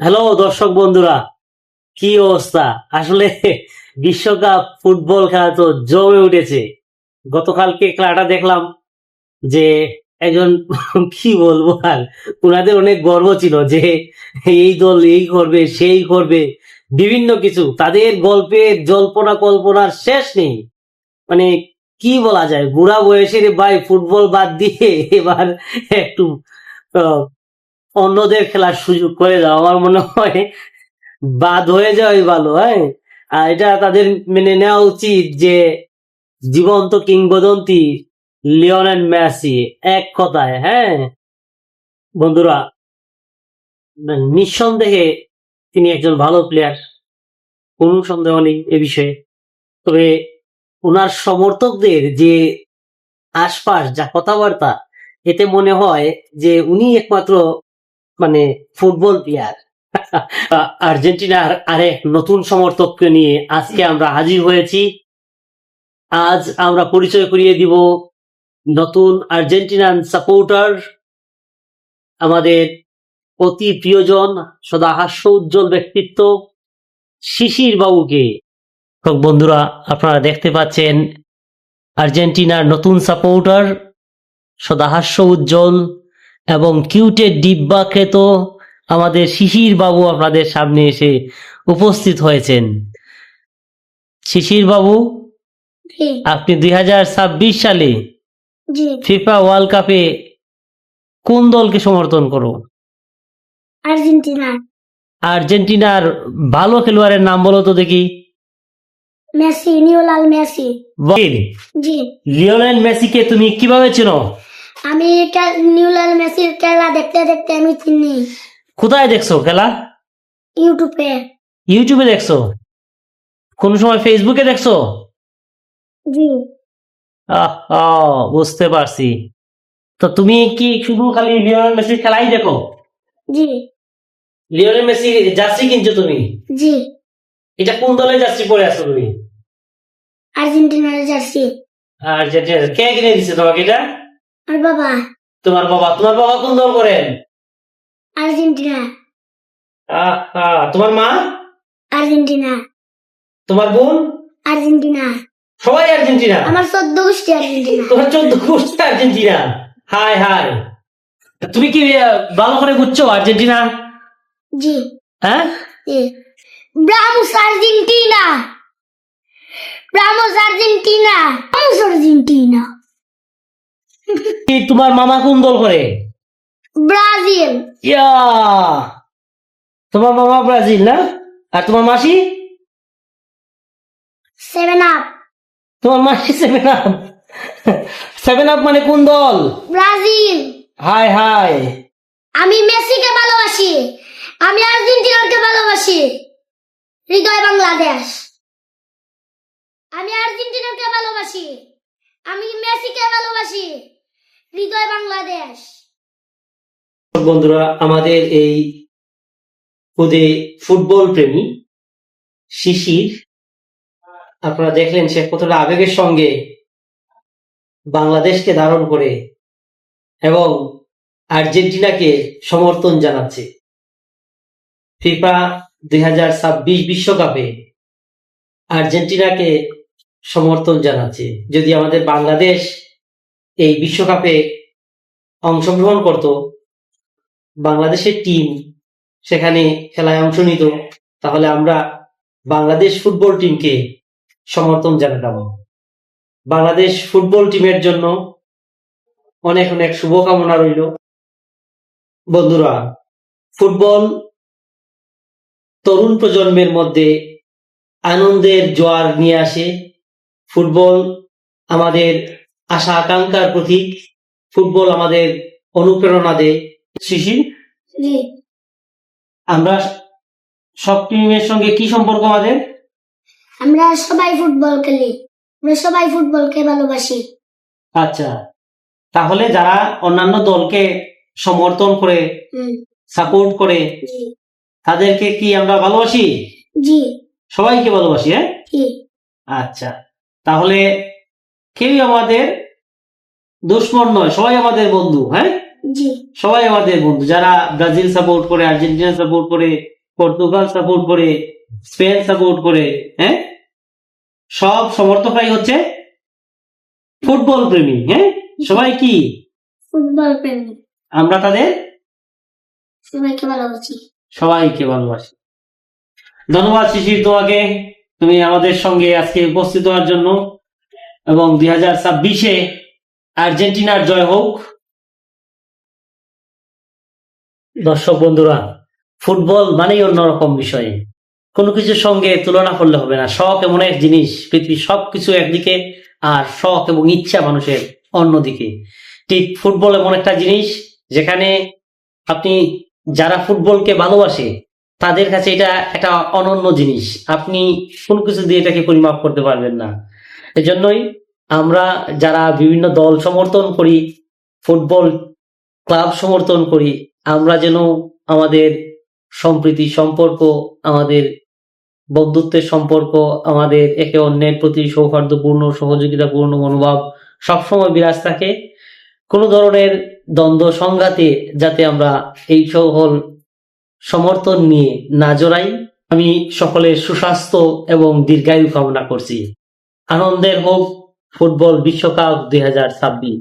Hello দর্শক বন্ধুরা, কি অবস্থা? আসলে বিশ্বকাপ ফুটবল খেলা তো জমে উঠেছে। গতকালকে খেলাটা দেখলাম যে একজন কি বলবো আর, ওনাদের অনেক গর্ব ছিল যে এই দল এই করবে সেই করবে, বিভিন্ন কিছু তাদের গল্পের জল্পনা কল্পনার শেষ নেই। মানে কি বলা যায়, বুড়া বয়সের ভাই ফুটবল বাদ দিয়ে এবার একটু আহ, অন্যদের খেলার সুযোগ করে দাও, আমার মনে হয় বাদ হয়ে যাওয়াই ভালো। হ্যাঁ, আর এটা তাদের মেনে নেওয়া উচিত যে জীবন্ত কিংবদন্তি লিওনেল মেসি, এক কথায়। হ্যাঁ বন্ধুরা, নিঃসন্দেহে তিনি একজন ভালো প্লেয়ার, কোনো সন্দেহ নেই এ বিষয়ে। তবে ওনার সমর্থকদের যে আশপাশ যা কথাবার্তা, এতে মনে হয় যে উনি একমাত্র মানে ফুটবল প্লেয়ার। আর্জেন্টিনার আরেক নতুন সমর্থককে নিয়ে আজকে আমরা হাজির হয়েছি। আজ আমরা পরিচয় করিয়ে দিব নতুন আর্জেন্টিনান সাপোর্টার, আমাদের অতি প্রিয়জন, সদা হাস্য উজ্জ্বল ব্যক্তিত্ব শিশির বাবুকে। বন্ধুরা, আপনারা দেখতে পাচ্ছেন আর্জেন্টিনার নতুন সাপোর্টার, সদা হাস্য উজ্জ্বল এবং কিউটের ডিব্বা খেত আমাদের শিশির বাবু আপনাদের সামনে এসে উপস্থিত হয়েছেন। শিশির বাবু, আপনি 2026 সালে ফিফা ওয়ার্ল্ড কাপে কোন দলকে সমর্থন করো? আর্জেন্টিনা। আর্জেন্টিনার ভালো খেলোয়াড়ের নাম বলো তো দেখি। Messi, Lionel Messi. জি। লিওনেল মেসিকে তুমি কিভাবে চেনো? আমি লিওনেল মেসির খেলা দেখতে দেখতে আমি চিনি। কোথায় দেখছো খেলা? ইউটিউবে। ইউটিউবে দেখছো? কোন সময় ফেসবুকে দেখছো? জি। বুঝতে পারছি। তো তুমি কি শুধু খালি লিওনেল মেসির খেলাই দেখো? জি। লিওনেল মেসির জার্সি কিনছো তুমি? জি। এটা কোন দলের জার্সি পরে আছো তুমি? আর্জেন্টিনার জার্সি। আর্জেন্টিনা। কে কিনে দিছে তোমাকে এটা? আর বাবা। তোমার বাবা? তোমার বাবা কোন দল করেন? আর্জেন্টিনা। তোমার মা? আর্জেন্টিনা। তোমার বোন? আর্জেন্টিনা। সবাই আর্জেন্টিনা? আমার 14 গোষ্ঠী আর্জেন্টিনা। তোমার 14 গোষ্ঠী আর্জেন্টিনা? হাই হাই, তুমি কি ভালো করে বুঝছো আর্জেন্টিনা? জি। হ্যাঁ, জি। ব্রামোস আর্জেন্টিনা। ব্রামোস আর্জেন্টিনা। ব্রামোস আর্জেন্টিনা। তোমার মামা কোন দল করে? ব্রাজিল। ইয়া, তোমার মামা ব্রাজিল না? আর তোমার মাসি? 7 আপ। তোমার মাসি 7 আপ। 7 আপ মানে কোন দল? ব্রাজিল। হাই হাই, আমি মেসিকে ভালোবাসি। আমি আর্জেন্টিনাকে ভালোবাসি। হৃদয় বাংলাদেশ। আমি আর্জেন্টিনাকে ভালোবাসি। আমি মেসিকে ভালোবাসি। হৃদয় বাংলাদেশ। বন্ধুরা, আমাদের এই খুদে ফুটবল প্রেমী শিশির, আপনারা দেখলেন সে কতটা আবেগের সঙ্গে বাংলাদেশকে ধারণ করে এবং আর্জেন্টিনাকে সমর্থন জানাচ্ছে ফিফা 2026 বিশ্বকাপে। আর্জেন্টিনাকে সমর্থন জানাচ্ছে। যদি আমাদের বাংলাদেশ এই বিশ্বকাপে অংশগ্রহণ করত, বাংলাদেশের টিম সেখানে খেলায় অংশ নিত, তাহলে আমরা বাংলাদেশ ফুটবল টিমকে সমর্থন জানাতাম। বাংলাদেশ ফুটবল টিমের জন্য অনেক অনেক শুভকামনা রইল। বন্ধুরা, ফুটবল তরুণ প্রজন্মের মধ্যে আনন্দের জোয়ার নিয়ে আসে। ফুটবল আমাদের আশা আকাঙ্ক্ষার প্রতীক। ফুটবল আমাদের অনুপ্রেরণা দেয়। শিশির, জি। আমরা সব টিমের সঙ্গে কি সম্পর্ক আমাদের? আমরা সবাই ফুটবল খেলি। আমরা সবাই ফুটবলকে ভালোবাসি। আচ্ছা, তাহলে যারা অন্যান্য দলকে সমর্থন করে সাপোর্ট করে, জি। তাদেরকে কি আমরা ভালোবাসি? জি। সবাইকে ভালোবাসি। হ্যাঁ, জি। আচ্ছা, তাহলে কেউ আমাদের দুশ্মন নয়, সবাই আমাদের বন্ধু। হ্যাঁ, জি সবাই আমাদের বন্ধু, যারা ব্রাজিল সাপোর্ট করে, আর্জেন্টিনা সাপোর্ট করে, পর্তুগাল সাপোর্ট করে, স্পেন সাপোর্ট করে, হ্যাঁ, সব সমর্থকরাই হচ্ছে ফুটবল প্রেমী। হ্যাঁ, সবাই কি, ফুটবল প্রেমী, আমরা তাদের সবাইকে ভালোবাসি। সবাইকে ভালোবাসি। ধন্যবাদ শিশির তোমাকে, তুমি আমাদের সঙ্গে আজকে উপস্থিত হওয়ার জন্য, এবং 2026-এ আর্জেন্টিনার জয় হোক। দর্শক বন্ধুরা, ফুটবল মানেই অন্যরকম বিষয়, কোনো কিছুর সঙ্গে তুলনা করলে হবে না। শখ এমন এক জিনিস, পৃথিবীর সবকিছু একদিকে আর শখ এবং ইচ্ছা মানুষের অন্যদিকে। ঠিক ফুটবল এমন একটা জিনিস যেখানে আপনি, যারা ফুটবলকে ভালোবাসে তাদের কাছে এটা একটা অনন্য জিনিস, আপনি কোনো কিছু দিয়ে এটাকে পরিমাপ করতে পারবেন না। এজন্যই আমরা যারা বিভিন্ন দল সমর্থন করি, ফুটবল ক্লাব সমর্থন করি, আমরা যেন আমাদের সম্প্রীতি সম্পর্ক, আমাদের বন্ধুত্বের সম্পর্ক, আমাদের একে অন্যের প্রতি সৌহার্দ্যপূর্ণ সহযোগিতাপূর্ণ মনোভাব সবসময় বিরাজ থাকে। কোনো ধরনের দ্বন্দ্ব সংঘাতে যাতে আমরা এই সকল সমর্থন নিয়ে না জড়াই। আমি সকলের সুস্বাস্থ্য এবং দীর্ঘায়ু কামনা করছি। আনন্দের হোক ফুটবল বিশ্বকাপ 2026।